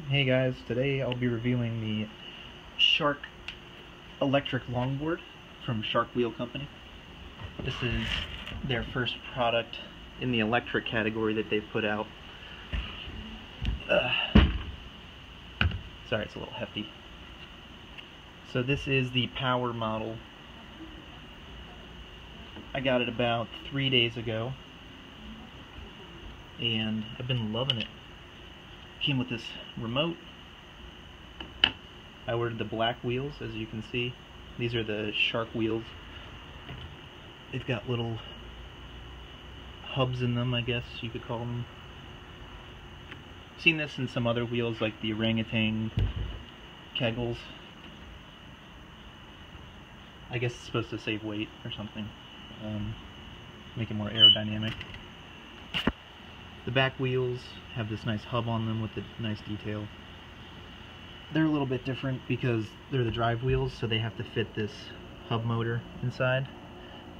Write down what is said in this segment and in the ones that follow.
Hey guys, today I'll be reviewing the Shark electric longboard from Shark Wheel Company. This is their first product in the electric category that they've put out. Sorry, it's a little hefty. So this is the power model. I got it about 3 days ago, and I've been loving it. Came with this remote. I ordered the black wheels, as you can see. These are the Shark wheels. They've got little hubs in them, I guess you could call them. Seen this in some other wheels like the orangutan kegels. I guess it's supposed to save weight or something, make it more aerodynamic. The back wheels have this nice hub on them with the nice detail. They're a little bit different because they're the drive wheels, so they have to fit this hub motor inside.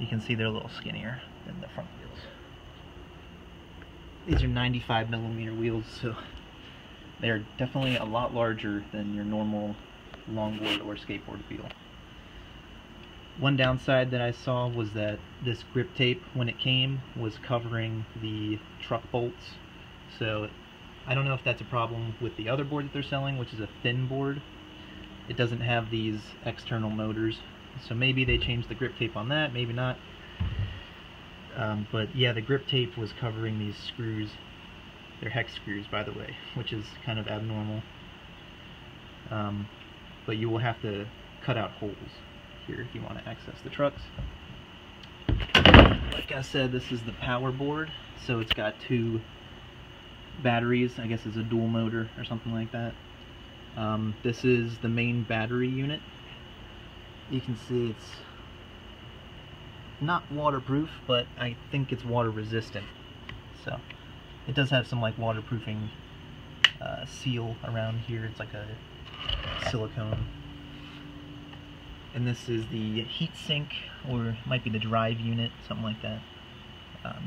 You can see they're a little skinnier than the front wheels. These are 95mm wheels, so they're definitely a lot larger than your normal longboard or skateboard wheel. One downside that I saw was that this grip tape, when it came, was covering the truck bolts. So I don't know if that's a problem with the other board that they're selling, which is a thin board. It doesn't have these external motors. So maybe they changed the grip tape on that, maybe not. But yeah, the grip tape was covering these screws. They're hex screws, by the way, which is kind of abnormal. But you will have to cut out holes here if you want to access the trucks. Like I said, this is the power board, so it's got two batteries. I guess it's a dual motor or something like that. This is the main battery unit. You can see it's not waterproof, but I think it's water resistant. So it does have some like waterproofing seal around here. It's like a silicone. And this is the heat sink, or it might be the drive unit, something like that.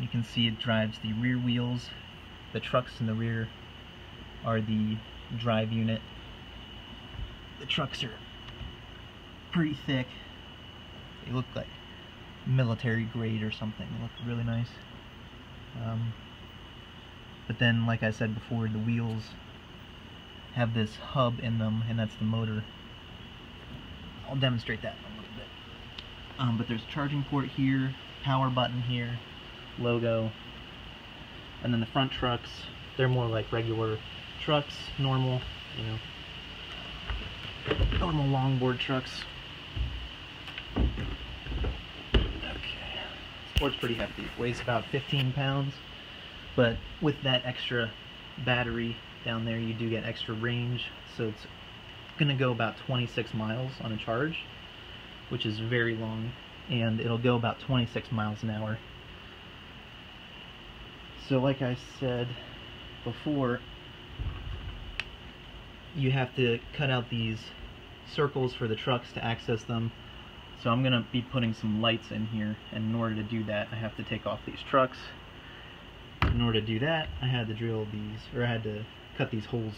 You can see it drives the rear wheels. The trucks in the rear are the drive unit. The trucks are pretty thick. They look like military grade or something. They look really nice. But then, like I said before, the wheels have this hub in them, and that's the motor. I'll demonstrate that in a little bit. But there's a charging port here, power button here, logo, and then the front trucks, they're more like regular trucks, normal, you know, normal longboard trucks. Okay, this board's pretty hefty. It weighs about 15 pounds, but with that extra battery down there, you do get extra range, so it's gonna go about 26 miles on a charge, which is very long, and it'll go about 26 miles an hour. So like I said before, you have to cut out these circles for the trucks to access them. So I'm gonna be putting some lights in here, and in order to do that I have to take off these trucks. In order to do that, I had to drill these, or I had to cut these holes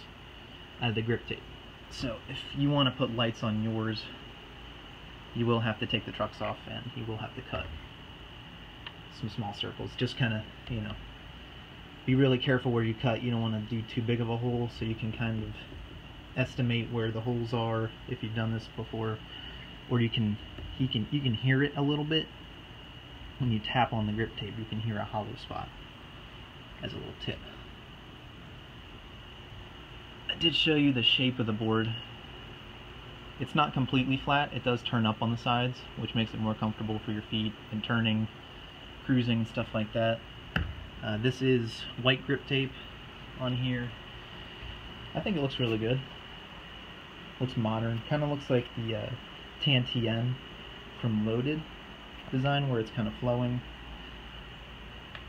out of the grip tape. So if you want to put lights on yours, you will have to take the trucks off, and you will have to cut some small circles. Just kind of, you know, be really careful where you cut. You don't want to do too big of a hole, so you can kind of estimate where the holes are if you've done this before. Or you can hear it a little bit when you tap on the grip tape. You can hear a hollow spot, as a little tip. I did show you the shape of the board. It's not completely flat. It does turn up on the sides, which makes it more comfortable for your feet and turning, cruising, stuff like that. This is white grip tape on here. I think it looks really good. Looks modern. Kind of looks like the TNTN from Loaded design, where it's kind of flowing.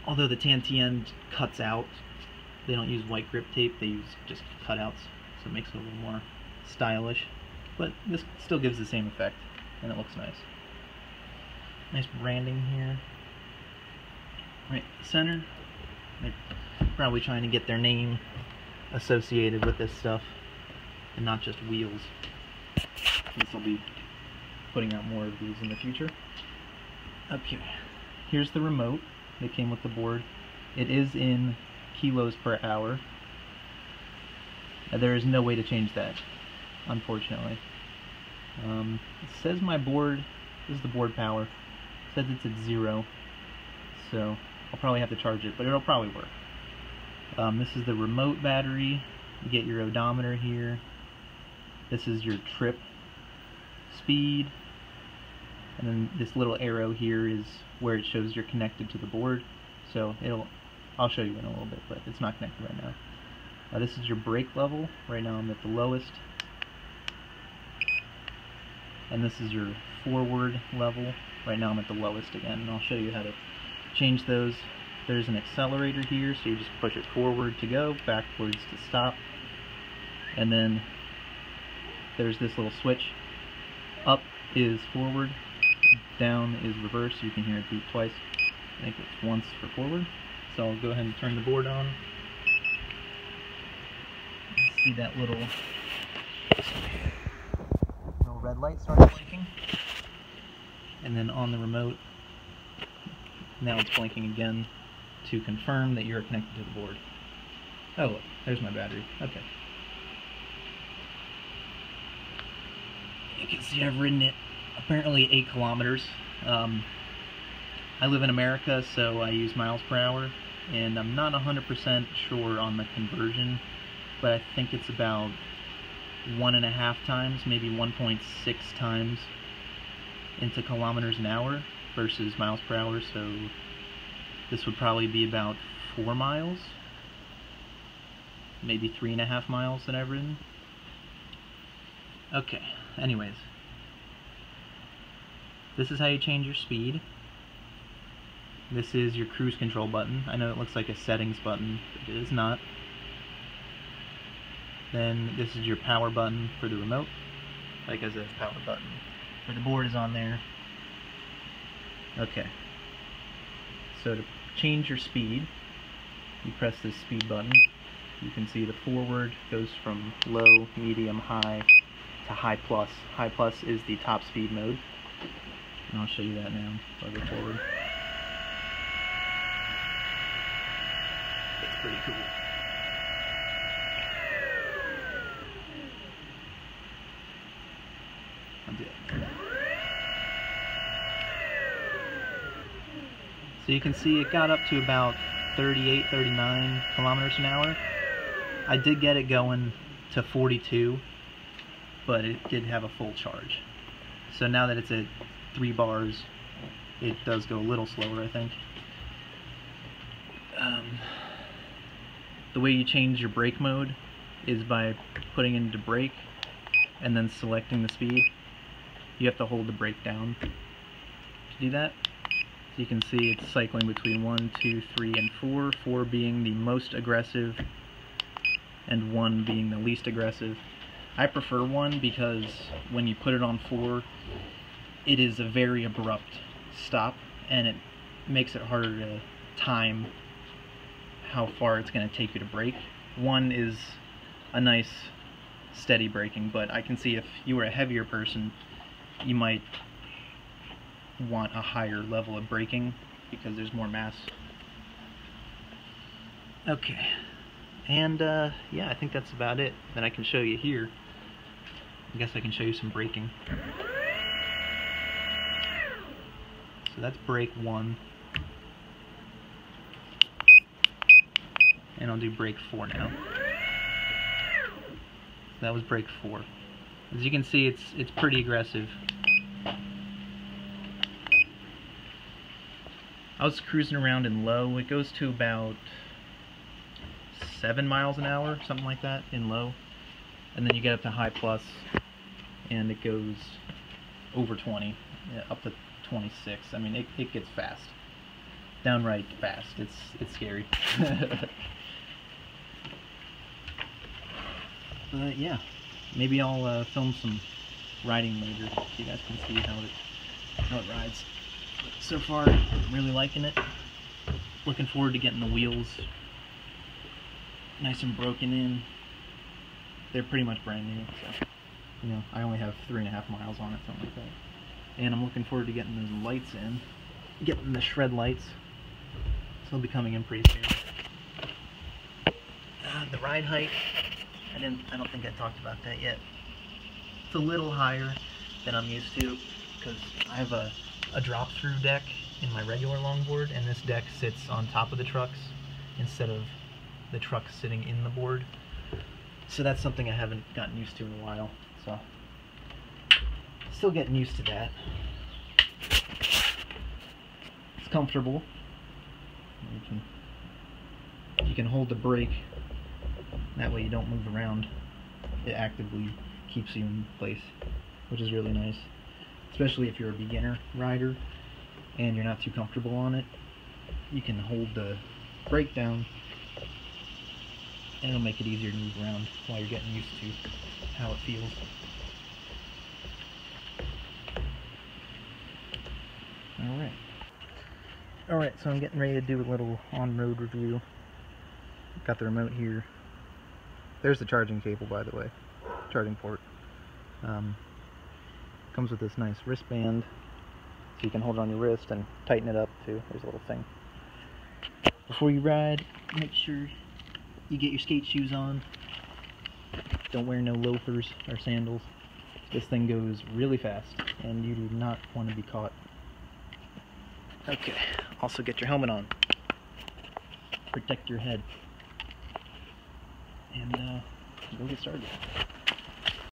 Although the TNTN cuts out. They don't use white grip tape, they use just cutouts, so it makes it a little more stylish. But this still gives the same effect, and it looks nice. Nice branding here. Right in the center. They're probably trying to get their name associated with this stuff. and not just wheels. This will be putting out more of these in the future. Okay, here's the remote that came with the board. It is in kilos per hour. There is no way to change that, unfortunately. It says my board, this is the board power, it says it's at 0, so I'll probably have to charge it, but it'll probably work. This is the remote battery. You get your odometer here. This is your trip speed, and then this little arrow here is where it shows you're connected to the board. So I'll show you in a little bit, but it's not connected right now. This is your brake level. Right now I'm at the lowest. And this is your forward level. Right now I'm at the lowest again, and I'll show you how to change those. There's an accelerator here, so you just push it forward to go, backwards to stop. And then there's this little switch. Up is forward, down is reverse. You can hear it beep twice. I think it's once for forward. So I'll go ahead and turn the board on. See that little red light starts blinking, and then on the remote now it's blinking again to confirm that you're connected to the board. Oh look, there's my battery. Okay, you can see I've ridden it apparently 8 kilometers. I live in America, so I use miles per hour, and I'm not 100% sure on the conversion, but I think it's about 1.5 times, maybe 1.6 times into kilometers an hour versus miles per hour, so this would probably be about 4 miles, maybe 3.5 miles that I've ridden. Okay, anyways, this is how you change your speed. This is your cruise control button. I know it looks like a settings button, but it is not. Then this is your power button for the remote, like as a power button for the board is on there. Okay, so to change your speed, you press this speed button. You can see the forward goes from low, medium, high to high plus. High plus is the top speed mode, and I'll show you that now if I go forward. It's pretty cool. So you can see it got up to about 38, 39 kilometers an hour. I did get it going to 42, but it did have a full charge. So now that it's at 3 bars, it does go a little slower, I think. The way you change your brake mode is by putting into brake and then selecting the speed. You have to hold the brake down to do that. So you can see it's cycling between 1, 2, 3, and 4. 4 being the most aggressive and 1 being the least aggressive. I prefer 1 because when you put it on 4, it is a very abrupt stop, and it makes it harder to time how far it's going to take you to brake. 1 is a nice steady braking, but I can see if you were a heavier person, you might want a higher level of braking because there's more mass. Okay, and yeah, I think that's about it that I can show you here. I guess I can show you some braking. So that's brake 1. And I'll do brake 4 now. That was brake 4. As you can see, it's pretty aggressive. I was cruising around in low. It goes to about 7 miles an hour, something like that, in low. And then you get up to high plus, and it goes over 20, up to 26. I mean, it gets fast. Downright fast. It's scary. But yeah, maybe I'll film some riding later so you guys can see how it rides. But so far, I'm really liking it. Looking forward to getting the wheels nice and broken in. they're pretty much brand new, so, you know, I only have 3.5 miles on it, something like that. And I'm looking forward to getting those lights in, getting the shred lights, so they'll be coming in pretty soon. The ride height, I don't think I talked about that yet. It's a little higher than I'm used to, because I have a drop-through deck in my regular longboard, and this deck sits on top of the trucks instead of the trucks sitting in the board. So that's something I haven't gotten used to in a while, so still getting used to that. It's comfortable. You can hold the brake, that way you don't move around. It actively keeps you in place, which is really nice, especially if you're a beginner rider and you're not too comfortable on it. You can hold the brake down and it'll make it easier to move around while you're getting used to how it feels. Alright, so I'm getting ready to do a little on-road review. Got the remote here. There's the charging cable, by the way. Charging port. Comes with this nice wristband, so you can hold it on your wrist and tighten it up too. There's a little thing. Before you ride, make sure you get your skate shoes on. Don't wear no loafers or sandals. This thing goes really fast, and you do not want to be caught. Okay, also get your helmet on. Protect your head. And we'll get started.